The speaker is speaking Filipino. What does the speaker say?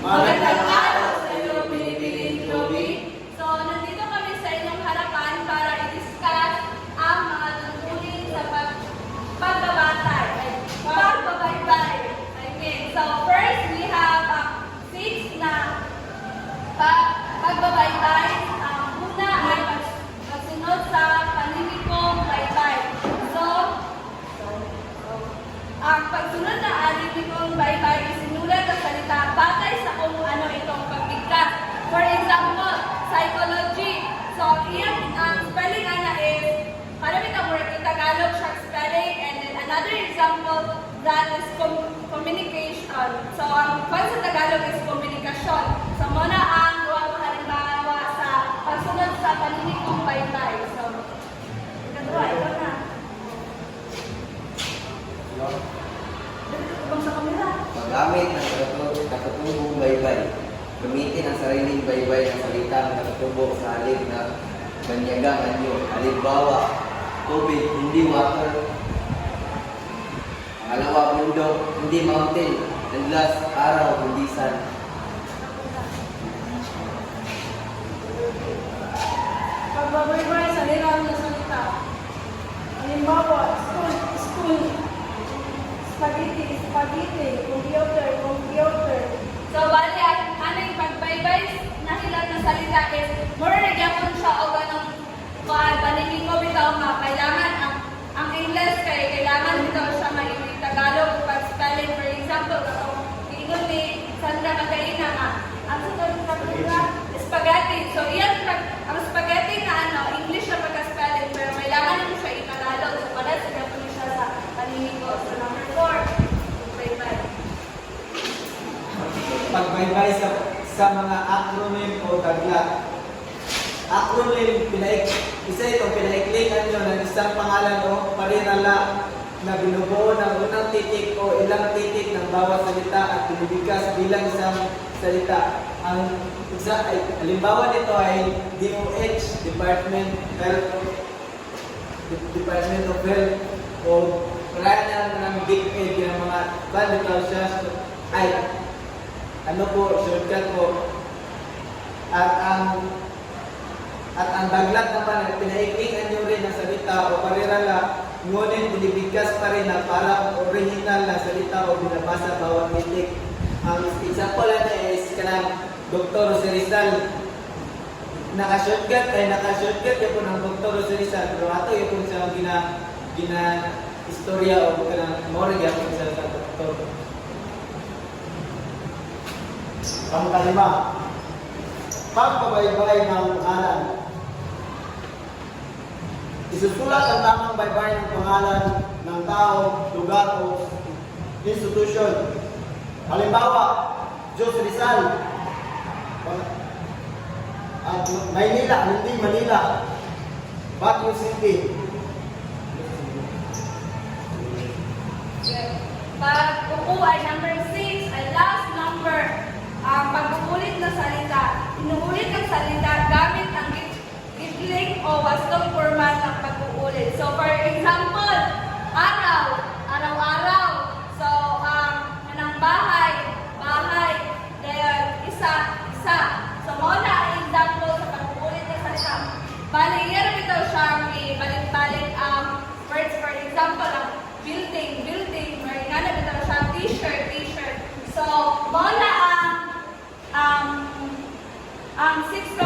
Magandang araw sa iyo, Pinipiling Chloe. So, nandito kami sa inyong harapan para i-discuss ang mga tungkulin sa pagbabaybay. So, first, we have 6 na pagbabaybay. Una ay pagsunod sa panlilikong baybay. So, ang pagsunod na panlilikong baybay isinulat sa salita batay sa kung ano itong pagbigkas. For example, psychology. So, ang spelling na is, karami ka mura in Tagalog siya spelling, and then another example that is communication. So, ang sa Tagalog is komunikasyon. So, muna ang halimbawa sa pagsunod sa panlilikong baybay. So, ito na. Sa kamera. Paggamit ng katutubong baybay. Gamitin ang sariling baybay ng salita ng katutubo sa halip na banyagang anyo. Halimbawa, tubig, hindi water. Pangalawa, bundok, hindi mountain. And last, araw, hindi sun. Pagbabaybay sa liram na salita. Halimbawa, school, spaghetti, computer. So, bali, ano yung pagbaybay na hilang na salita is, mura nagyapon siya o ganong paningin ko bitaw nga, kailangan ang English kailangan bitaw siya may Tagalog pag spelling. For example, katong ingon ni Sandra Magaina nga, ang sunod sa pagka, spaghetti. So, ang spaghetti na English siya pagka-spelling, pero kailangan mo siya i-Tagalog. So, para siya po siya sa paningin ko. So, number 4. Pagbaybay sa mga acronym o tagla. Acronym, isa itong pinaiklikan nyo ng isang pangalan o parirala na binubuo ng unang titik o ilang titik ng bawat salita at binibigkas bilang isang salita. Ang isa ay, halimbawa nito ay DOH, Department of Health, o kaya ng Big Ed ng mga banditaw siya ay shortcut po. At ang daglat naman, pinaiklingan nyo rin ang salita o parirala, ngunit binibigkas pa rin na parang original na salita o binabasa bawat titik. Ang example na is kanang Dr. Jose Rizal. Naka-shortcut yun po ng Dr. Jose Rizal, pero ato yun po siya istorya o kanang morgue po siya sa doktor. Pangkalima, pagbabaybay ng pangalan. Isusulat ang tamang baybay ng pangalan ng tao, lugar o institusyon. Halimbawa, Jose Rizal, at Maynila, hindi Manila, Baguio City. Pagkukuha ay number 6, ay last number. Pag-uulit na salita. Inuulit ang salita gamit ang gidling o wastong format ng pag-uulit. So, for example, araw-araw. So, anang bahay, then isa. So, muna ang example sa pag-uulit ng salita. Bali, yan ito siyang ibalik-balik words. For example, ang building, may nanap ito siyang t-shirt. So, muna ang 6